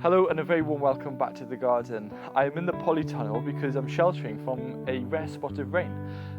Hello and a very warm welcome back to the garden. I am in the polytunnel because I'm sheltering from a rare spot of rain,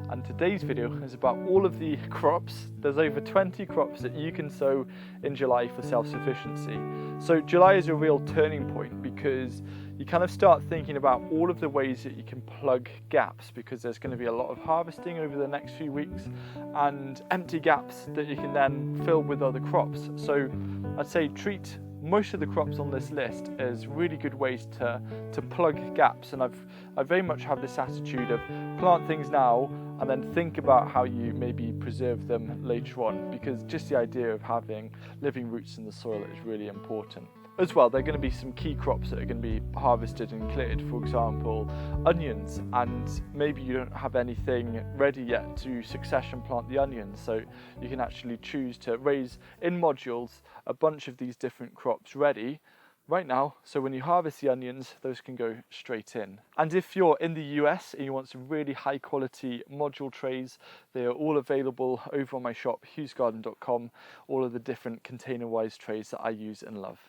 and today's video is about all of the crops. There's over 20 crops that you can sow in July for self-sufficiency. So July is a real turning point because you kind of start thinking about all of the ways that you can plug gaps, because there's going to be a lot of harvesting over the next few weeks and empty gaps that you can then fill with other crops. So I'd say treat most of the crops on this list as really good ways to plug gaps, and I very much have this attitude of plant things now and then think about how you maybe preserve them later on, because just the idea of having living roots in the soil is really important. As well, there are going to be some key crops that are going to be harvested and cleared, for example onions, and maybe you don't have anything ready yet to succession plant the onions, so you can actually choose to raise in modules a bunch of these different crops ready right now, so when you harvest the onions, those can go straight in. And if you're in the US and you want some really high quality module trays, they are all available over on my shop huw-richards.ck.page, all of the different container wise trays that I use and love.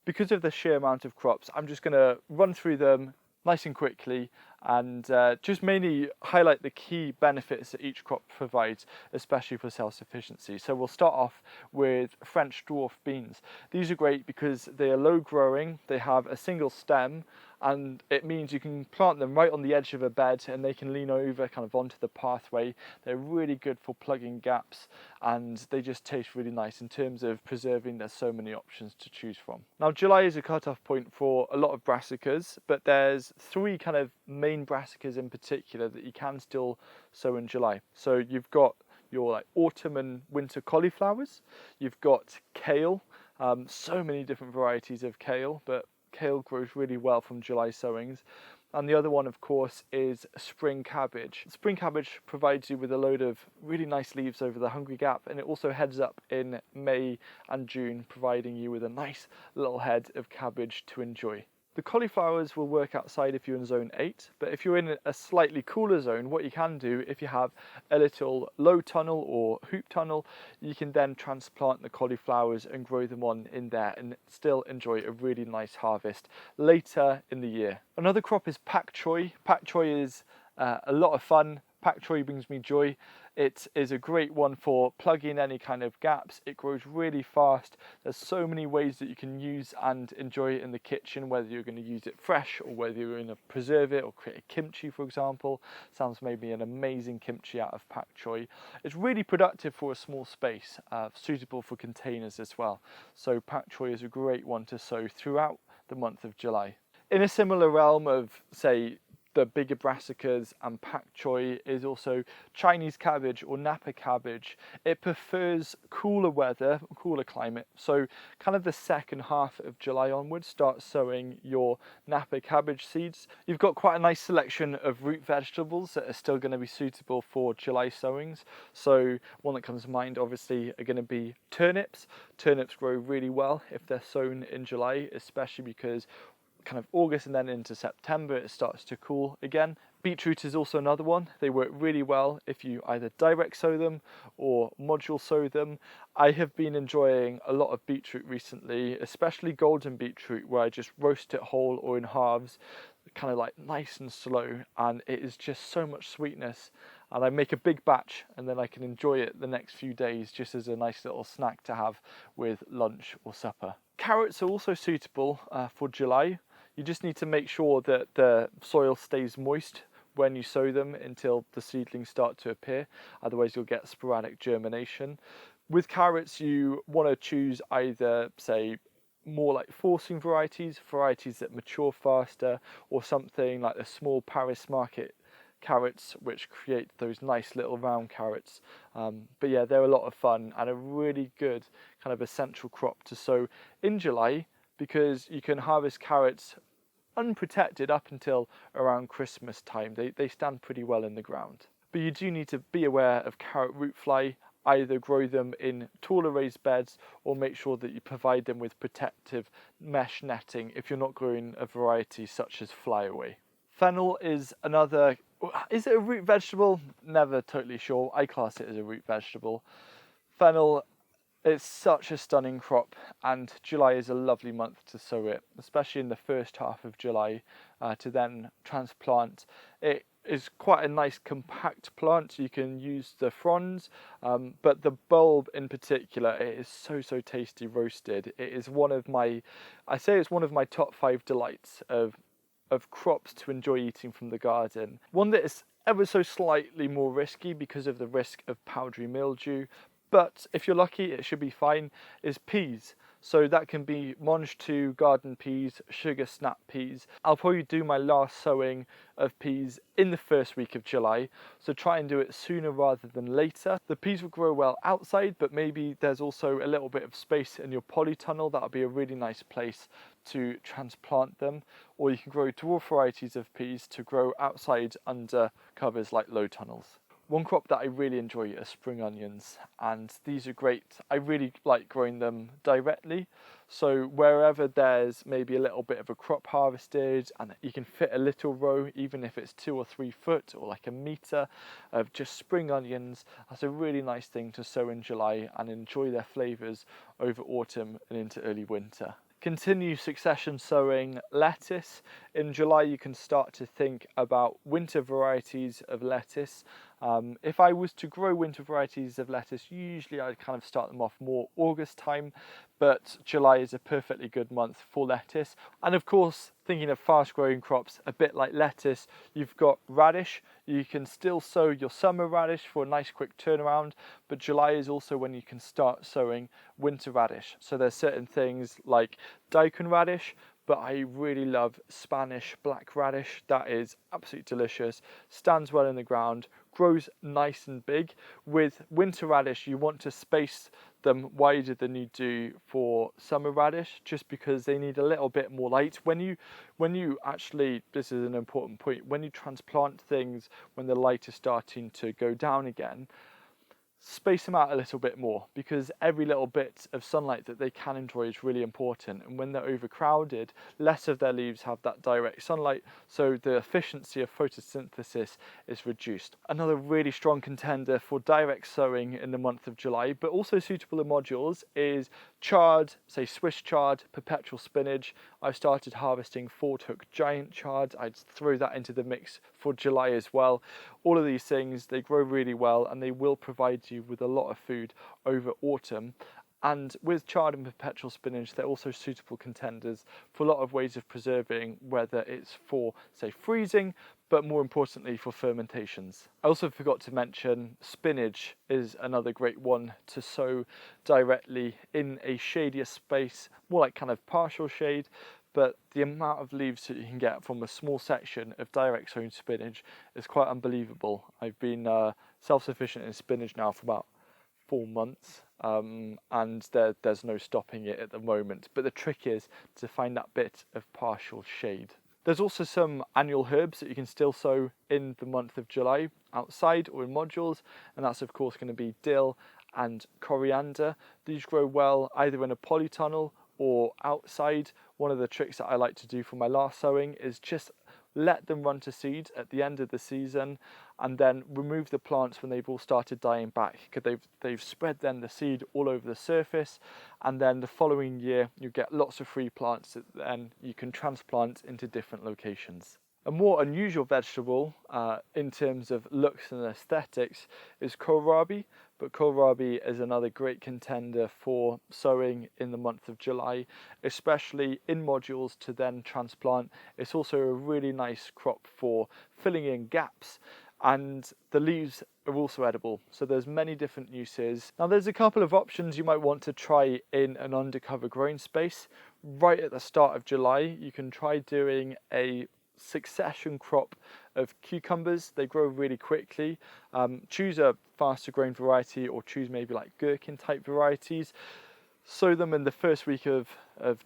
Because of the sheer amount of crops, I'm just going to run through them nice and quickly and just mainly highlight the key benefits that each crop provides, especially for self-sufficiency. So we'll start off with French dwarf beans. These are great because they are low growing, they have a single stem, and it means you can plant them right on the edge of a bed and they can lean over kind of onto the pathway. They're really good for plugging gaps and they just taste really nice. In terms of preserving, there's so many options to choose from. Now July is a cut-off point for a lot of brassicas, but there's three kind of main brassicas in particular that you can still sow in July. So you've got your like autumn and winter cauliflowers, you've got kale, so many different varieties of kale, but kale grows really well from July sowings. And the other one, of course, is spring cabbage. Spring cabbage provides you with a load of really nice leaves over the hungry gap, and it also heads up in May and June, providing you with a nice little head of cabbage to enjoy. The cauliflowers will work outside if you're in zone 8, but if you're in a slightly cooler zone, what you can do, if you have a little low tunnel or hoop tunnel, you can then transplant the cauliflowers and grow them on in there and still enjoy a really nice harvest later in the year. Another crop is pak choi. Pak choi is a lot of fun. Pak choi brings me joy. It is a great one for plugging any kind of gaps. It grows really fast. There's so many ways that you can use and enjoy it in the kitchen, whether you're going to use it fresh or whether you're going to preserve it or create a kimchi, for example. Sam's made me an amazing kimchi out of pak choi. It's really productive for a small space, suitable for containers as well. So pak choi is a great one to sow throughout the month of July. In a similar realm of, say, the bigger brassicas and pak choi is also Chinese cabbage or Napa cabbage. It prefers cooler weather, cooler climate. So kind of the second half of July onwards, start sowing your Napa cabbage seeds. You've got quite a nice selection of root vegetables that are still going to be suitable for July sowings. So one that comes to mind obviously are going to be turnips. Turnips grow really well if they're sown in July, especially because kind of August and then into September it starts to cool again. Beetroot is also another one. They work really well if you either direct sow them or module sow them. I have been enjoying a lot of beetroot recently, especially golden beetroot, where I just roast it whole or in halves, kind of like nice and slow, and it is just so much sweetness. And I make a big batch and then I can enjoy it the next few days just as a nice little snack to have with lunch or supper. Carrots are also suitable for July. You just need to make sure that the soil stays moist when you sow them until the seedlings start to appear, otherwise you'll get sporadic germination. With carrots, you want to choose either, say, more like forcing varieties that mature faster, or something like the small Paris market carrots, which create those nice little round carrots. But yeah, they're a lot of fun and a really good kind of essential crop to sow in July, because you can harvest carrots unprotected up until around Christmas time. They stand pretty well in the ground. But you do need to be aware of carrot root fly. Either grow them in taller raised beds or make sure that you provide them with protective mesh netting if you're not growing a variety such as flyaway. Fennel is another, is it a root vegetable? Never totally sure. I class it as a root vegetable. Fennel It's such a stunning crop, and July is a lovely month to sow it, especially in the first half of July, to then transplant. It is quite a nice compact plant. You can use the fronds, but the bulb in particular, it is so tasty roasted. It is one of my, I say it's one of my top 5 delights of crops to enjoy eating from the garden. One that is ever so slightly more risky because of the risk of powdery mildew, but if you're lucky it should be fine, is peas. So that can be Monge 2 garden peas, sugar snap peas. I'll probably do my last sowing of peas in the first week of July, so try and do it sooner rather than later. The peas will grow well outside, but maybe there's also a little bit of space in your polytunnel. That'll be a really nice place to transplant them. Or you can grow dwarf varieties of peas to grow outside under covers like low tunnels. One crop that I really enjoy are spring onions, and these are great. I really like growing them directly, so wherever there's maybe a little bit of a crop harvested and you can fit a little row, even if it's 2 or 3 foot or like a metre of just spring onions, that's a really nice thing to sow in July and enjoy their flavours over autumn and into early winter. Continue succession sowing lettuce. In July you can start to think about winter varieties of lettuce. If I was to grow winter varieties of lettuce, usually I'd kind of start them off more August time, but July is a perfectly good month for lettuce. And of course, thinking of fast growing crops, a bit like lettuce, you've got radish. You can still sow your summer radish for a nice quick turnaround, but July is also when you can start sowing winter radish. So there's certain things like daikon radish, but I really love Spanish black radish. That is absolutely delicious, stands well in the ground, grows nice and big. With winter radish, you want to space them wider than you do for summer radish, just because they need a little bit more light. When you actually, this is an important point, when you transplant things when the light is starting to go down again, space them out a little bit more, because every little bit of sunlight that they can enjoy is really important, and when they're overcrowded, less of their leaves have that direct sunlight, so the efficiency of photosynthesis is reduced. Another really strong contender for direct sowing in the month of July, but also suitable in modules, is chard, say Swiss chard, perpetual spinach. I've started harvesting Ford Hook giant chard. I'd throw that into the mix for July as well. All of these things, they grow really well and they will provide you with a lot of food over autumn. And with chard and perpetual spinach, they're also suitable contenders for a lot of ways of preserving, whether it's for, say, freezing, but more importantly for fermentations. I also forgot to mention spinach is another great one to sow directly in a shadier space, more like kind of partial shade, but the amount of leaves that you can get from a small section of direct sown spinach is quite unbelievable. I've been self-sufficient in spinach now for about 4 months, and there's no stopping it at the moment, but the trick is to find that bit of partial shade. There's also some annual herbs that you can still sow in the month of July outside or in modules, and that's of course going to be dill and coriander. These grow well either in a polytunnel or outside. One of the tricks that I like to do for my last sowing is just let them run to seed at the end of the season and then remove the plants when they've all started dying back, because they've spread then the seed all over the surface, and then the following year you get lots of free plants that then you can transplant into different locations. A more unusual vegetable in terms of looks and aesthetics is kohlrabi, but kohlrabi is another great contender for sowing in the month of July, especially in modules to then transplant. It's also a really nice crop for filling in gaps, and the leaves are also edible, so there's many different uses. Now there's a couple of options you might want to try in an undercover growing space. Right at the start of July, you can try doing a succession crop of cucumbers. They grow really quickly. Choose a faster growing variety, or choose maybe like gherkin type varieties. Sow them in the first week of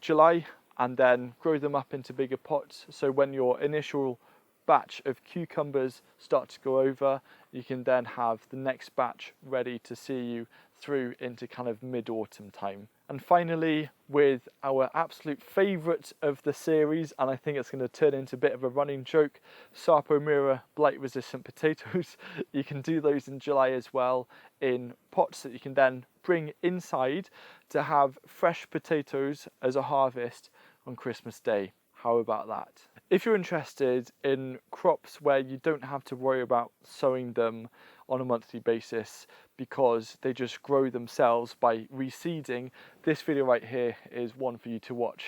July and then grow them up into bigger pots, so when your initial batch of cucumbers start to go over, you can then have the next batch ready to see you through into kind of mid-autumn time. And finally, with our absolute favourite of the series, and I think it's going to turn into a bit of a running joke, Sapomira blight-resistant potatoes. You can do those in July as well in pots that you can then bring inside to have fresh potatoes as a harvest on Christmas Day. How about that? If you're interested in crops where you don't have to worry about sowing them on a monthly basis because they just grow themselves by reseeding, this video right here is one for you to watch.